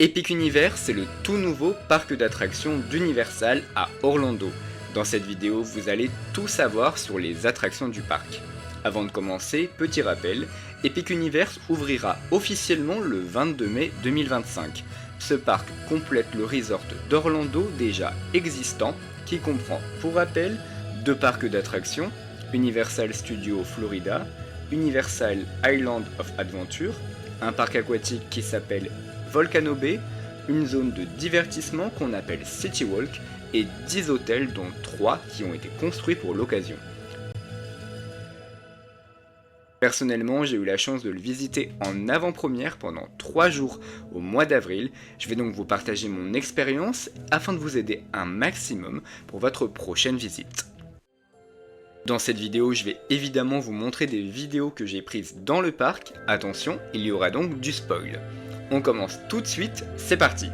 Epic Universe, c'est le tout nouveau parc d'attractions d'Universal à Orlando. Dans cette vidéo, vous allez tout savoir sur les attractions du parc. Avant de commencer, petit rappel, Epic Universe ouvrira officiellement le 22 mai 2025. Ce parc complète le resort d'Orlando déjà existant, qui comprend, pour rappel, 2 parcs d'attractions, Universal Studios Florida, Universal Island of Adventure, un parc aquatique qui s'appelle Volcano Bay, une zone de divertissement qu'on appelle City Walk et 10 hôtels dont 3 qui ont été construits pour l'occasion. Personnellement, j'ai eu la chance de le visiter en avant-première pendant 3 jours au mois d'avril. Je vais donc vous partager mon expérience afin de vous aider un maximum pour votre prochaine visite. Dans cette vidéo, je vais évidemment vous montrer des vidéos que j'ai prises dans le parc. Attention, il y aura donc du spoil. On commence tout de suite, c'est parti!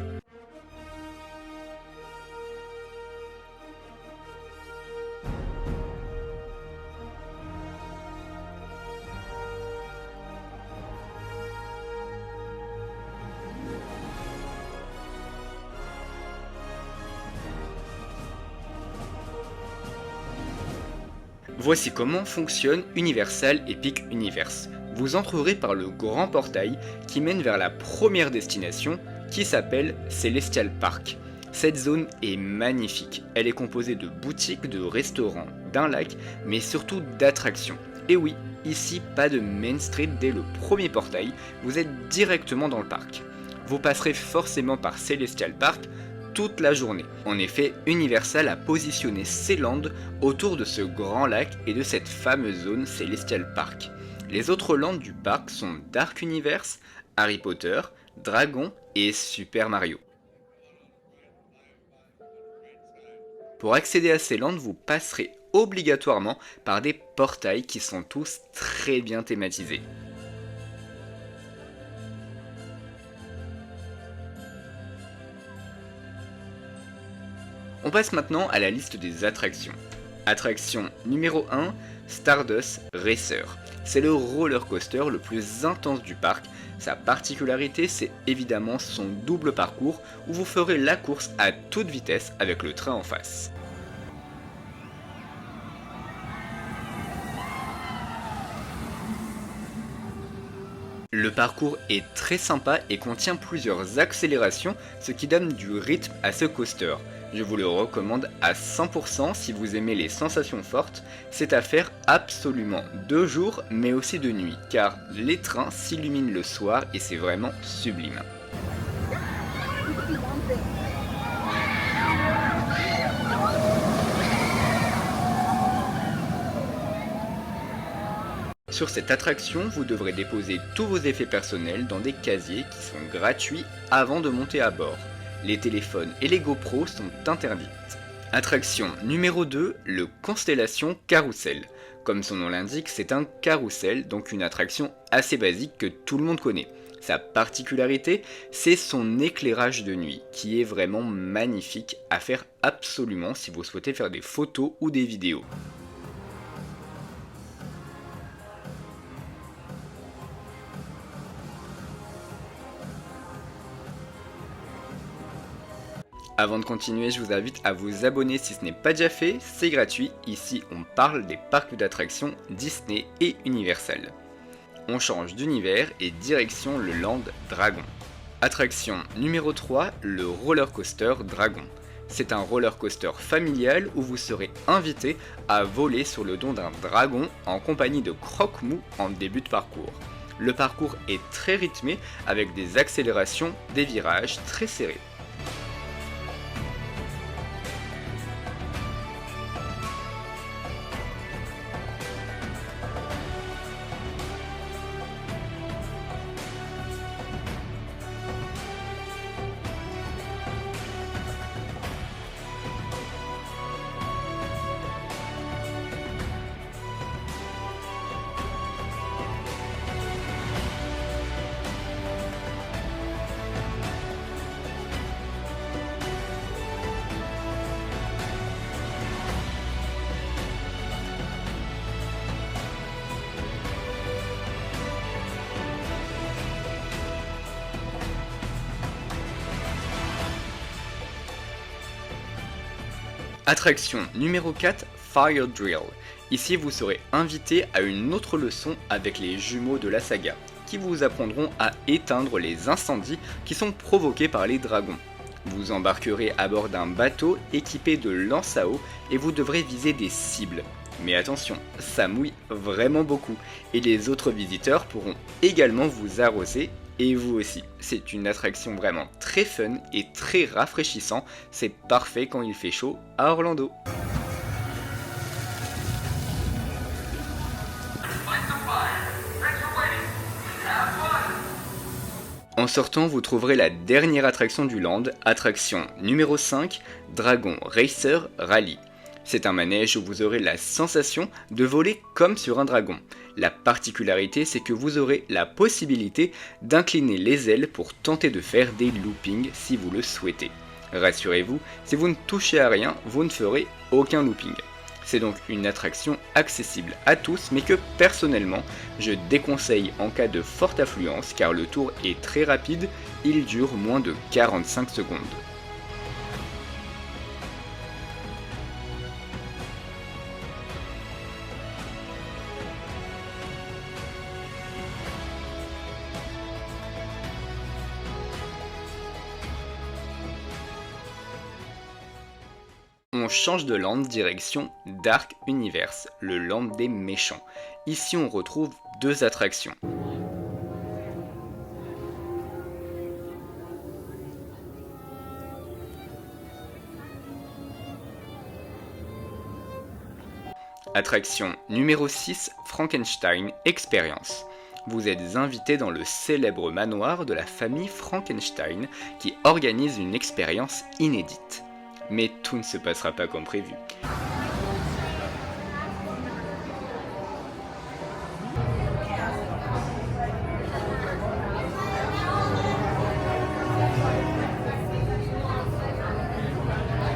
Voici comment fonctionne Universal Epic Universe. Vous entrerez par le grand portail qui mène vers la première destination qui s'appelle Celestial Park. Cette zone est magnifique, elle est composée de boutiques, de restaurants, d'un lac, mais surtout d'attractions. Et oui, ici pas de Main Street dès le premier portail, vous êtes directement dans le parc. Vous passerez forcément par Celestial Park toute la journée. En effet, Universal a positionné ses landes autour de ce grand lac et de cette fameuse zone Celestial Park. Les autres landes du parc sont Dark Universe, Harry Potter, Dragon et Super Mario. Pour accéder à ces landes, vous passerez obligatoirement par des portails qui sont tous très bien thématisés. On passe maintenant à la liste des attractions. Attraction numéro 1, Stardust Racer. C'est le roller coaster le plus intense du parc. Sa particularité, c'est évidemment son double parcours où vous ferez la course à toute vitesse avec le train en face. Le parcours est très sympa et contient plusieurs accélérations, ce qui donne du rythme à ce coaster. Je vous le recommande à 100% si vous aimez les sensations fortes. C'est à faire absolument de jour mais aussi de nuit, car les trains s'illuminent le soir et c'est vraiment sublime. Sur cette attraction, vous devrez déposer tous vos effets personnels dans des casiers qui sont gratuits avant de monter à bord. Les téléphones et les GoPro sont interdites. Attraction numéro 2, le Constellation Carousel. Comme son nom l'indique, c'est un carrousel, donc une attraction assez basique que tout le monde connaît. Sa particularité, c'est son éclairage de nuit, qui est vraiment magnifique à faire absolument si vous souhaitez faire des photos ou des vidéos. Avant de continuer, je vous invite à vous abonner si ce n'est pas déjà fait, c'est gratuit. Ici, on parle des parcs d'attractions Disney et Universal. On change d'univers et direction le Land Dragon. Attraction numéro 3, le roller coaster Dragon. C'est un roller coaster familial où vous serez invité à voler sur le dos d'un dragon en compagnie de Croque-Mou en début de parcours. Le parcours est très rythmé avec des accélérations, des virages très serrés. Attraction numéro 4, Fire Drill. Ici vous serez invité à une autre leçon avec les jumeaux de la saga, qui vous apprendront à éteindre les incendies qui sont provoqués par les dragons. Vous embarquerez à bord d'un bateau équipé de lances à eau et vous devrez viser des cibles. Mais attention, ça mouille vraiment beaucoup et les autres visiteurs pourront également vous arroser et vous aussi. C'est une attraction vraiment très fun et très rafraîchissant, c'est parfait quand il fait chaud à Orlando. En sortant, vous trouverez la dernière attraction du land, attraction numéro 5, Dragon Racer Rally. C'est un manège où vous aurez la sensation de voler comme sur un dragon. La particularité, c'est que vous aurez la possibilité d'incliner les ailes pour tenter de faire des loopings si vous le souhaitez. Rassurez-vous, si vous ne touchez à rien, vous ne ferez aucun looping. C'est donc une attraction accessible à tous, mais que personnellement, je déconseille en cas de forte affluence car le tour est très rapide, il dure moins de 45 secondes. On change de land direction Dark Universe, le land des méchants. Ici on retrouve deux attractions. Attraction numéro 6, Frankenstein Experience. Vous êtes invité dans le célèbre manoir de la famille Frankenstein qui organise une expérience inédite. Mais tout ne se passera pas comme prévu.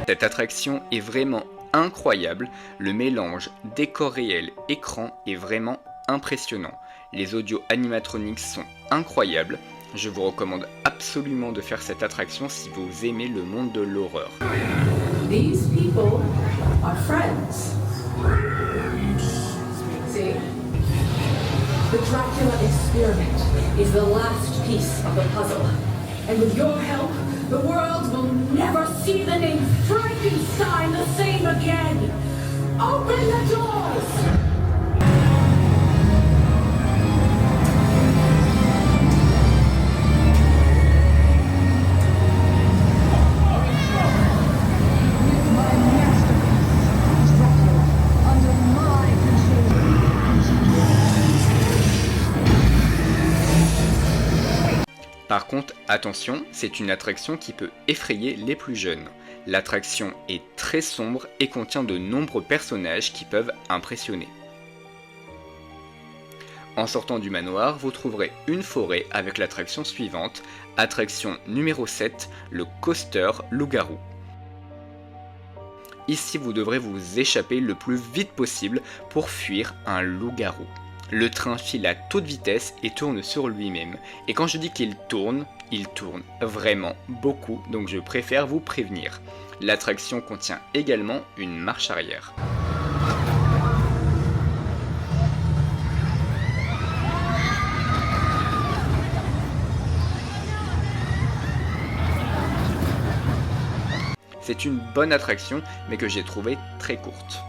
Cette attraction est vraiment incroyable, le mélange décor réel écran est vraiment impressionnant. Les audios animatroniques sont incroyables. Je vous recommande absolument de faire cette attraction si vous aimez le monde de l'horreur. These people are friends. See? The Dracula experiment is the last piece of the puzzle. And with your help, the world will never see the name Frankenstein the same again. Open the doors! Par contre, attention, c'est une attraction qui peut effrayer les plus jeunes. L'attraction est très sombre et contient de nombreux personnages qui peuvent impressionner. En sortant du manoir, vous trouverez une forêt avec l'attraction suivante, attraction numéro 7, le coaster loup-garou. Ici, vous devrez vous échapper le plus vite possible pour fuir un loup-garou. Le train file à toute vitesse et tourne sur lui-même. Et quand je dis qu'il tourne vraiment beaucoup, donc je préfère vous prévenir. L'attraction contient également une marche arrière. C'est une bonne attraction, mais que j'ai trouvée très courte.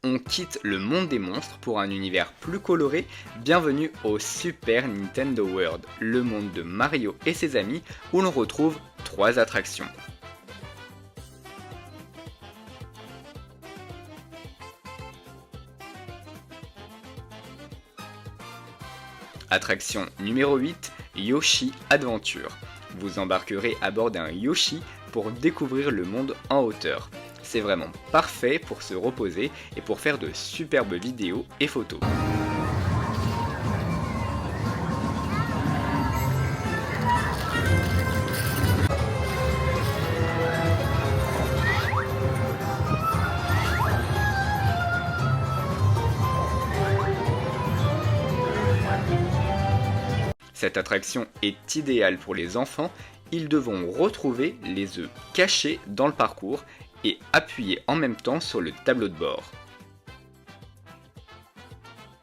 On quitte le monde des monstres pour un univers plus coloré. Bienvenue au Super Nintendo World, le monde de Mario et ses amis où l'on retrouve 3 attractions. Attraction numéro 8, Yoshi Adventure. Vous embarquerez à bord d'un Yoshi pour découvrir le monde en hauteur. C'est vraiment parfait pour se reposer et pour faire de superbes vidéos et photos. Cette attraction est idéale pour les enfants, ils devront retrouver les œufs cachés dans le parcours et appuyer en même temps sur le tableau de bord.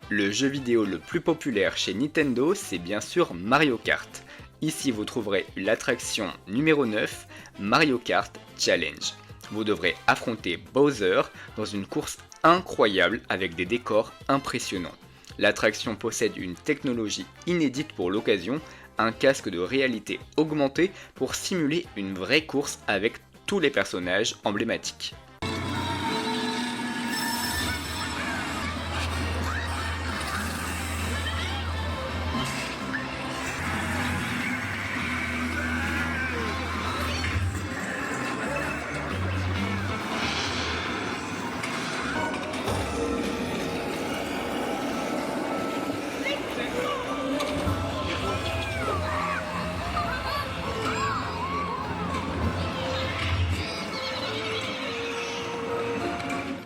Le jeu vidéo le plus populaire chez Nintendo, c'est bien sûr Mario Kart. Ici vous trouverez l'attraction numéro 9, Mario Kart Challenge. Vous devrez affronter Bowser dans une course incroyable avec des décors impressionnants. L'attraction possède une technologie inédite pour l'occasion, un casque de réalité augmentée pour simuler une vraie course avec tous les personnages emblématiques.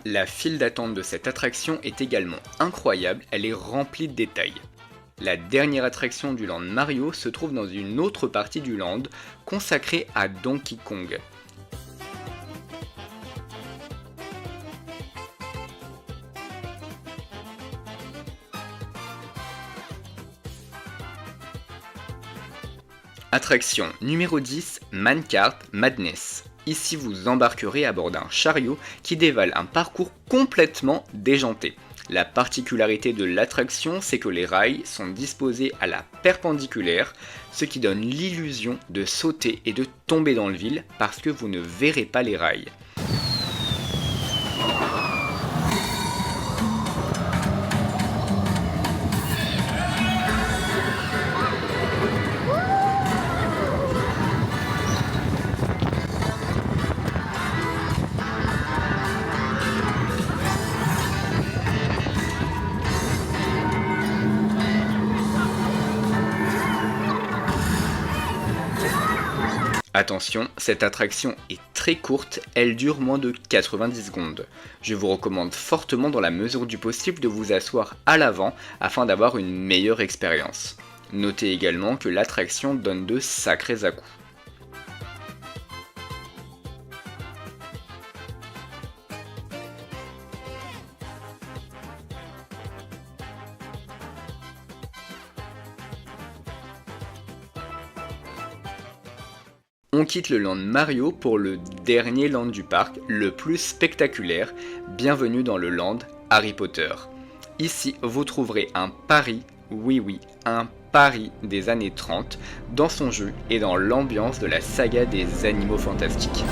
La file d'attente de cette attraction est également incroyable, elle est remplie de détails. La dernière attraction du land Mario se trouve dans une autre partie du land consacrée à Donkey Kong. Attraction numéro 10, Minecart Madness. Ici vous embarquerez à bord d'un chariot qui dévale un parcours complètement déjanté. La particularité de l'attraction, c'est que les rails sont disposés à la perpendiculaire, ce qui donne l'illusion de sauter et de tomber dans le vide parce que vous ne verrez pas les rails. Attention, cette attraction est très courte, elle dure moins de 90 secondes. Je vous recommande fortement dans la mesure du possible de vous asseoir à l'avant afin d'avoir une meilleure expérience. Notez également que l'attraction donne de sacrés à-coups. On quitte le land Mario pour le dernier land du parc, le plus spectaculaire. Bienvenue dans le land Harry Potter. Ici, vous trouverez un Paris, oui, un Paris des années 30, dans son jeu et dans l'ambiance de la saga des Animaux Fantastiques.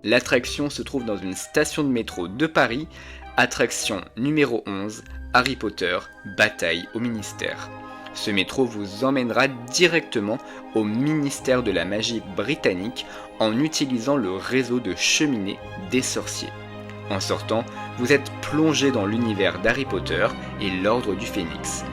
L'attraction se trouve dans une station de métro de Paris, attraction numéro 11, Harry Potter, bataille au ministère. Ce métro vous emmènera directement au ministère de la magie britannique en utilisant le réseau de cheminées des sorciers. En sortant, vous êtes plongé dans l'univers d'Harry Potter et l'Ordre du Phénix.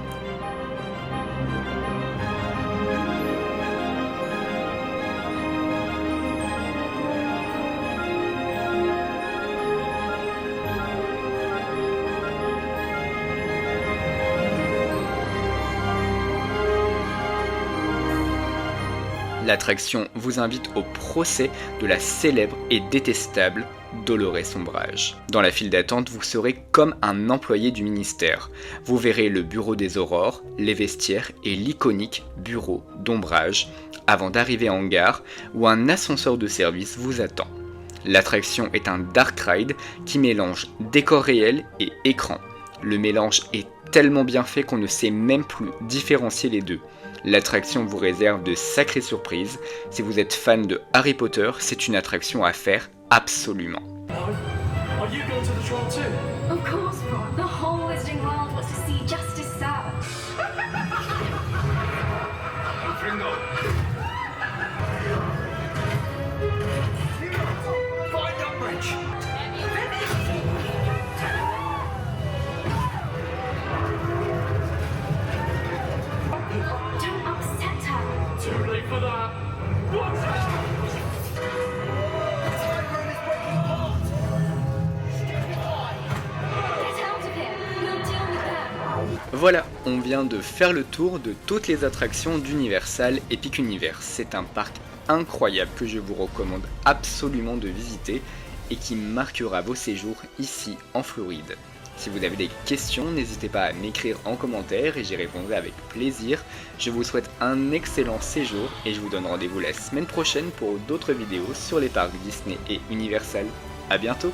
L'attraction vous invite au procès de la célèbre et détestable Dolores Umbridge. Dans la file d'attente, vous serez comme un employé du ministère. Vous verrez le bureau des aurores, les vestiaires et l'iconique bureau d'Ombrage avant d'arriver en gare où un ascenseur de service vous attend. L'attraction est un dark ride qui mélange décor réel et écran. Le mélange est tellement bien fait qu'on ne sait même plus différencier les deux. L'attraction vous réserve de sacrées surprises. Si vous êtes fan de Harry Potter, c'est une attraction à faire absolument. Are you going to the trial too? Of course, Ron. The whole Wizarding World wants to see justice served. Find Umbridge! Don't upset her. Too late for that! What's that? Voilà, on vient de faire le tour de toutes les attractions d'Universal Epic Universe. C'est un parc incroyable que je vous recommande absolument de visiter et qui marquera vos séjours ici en Floride. Si vous avez des questions, n'hésitez pas à m'écrire en commentaire et j'y répondrai avec plaisir. Je vous souhaite un excellent séjour et je vous donne rendez-vous la semaine prochaine pour d'autres vidéos sur les parcs Disney et Universal. A bientôt!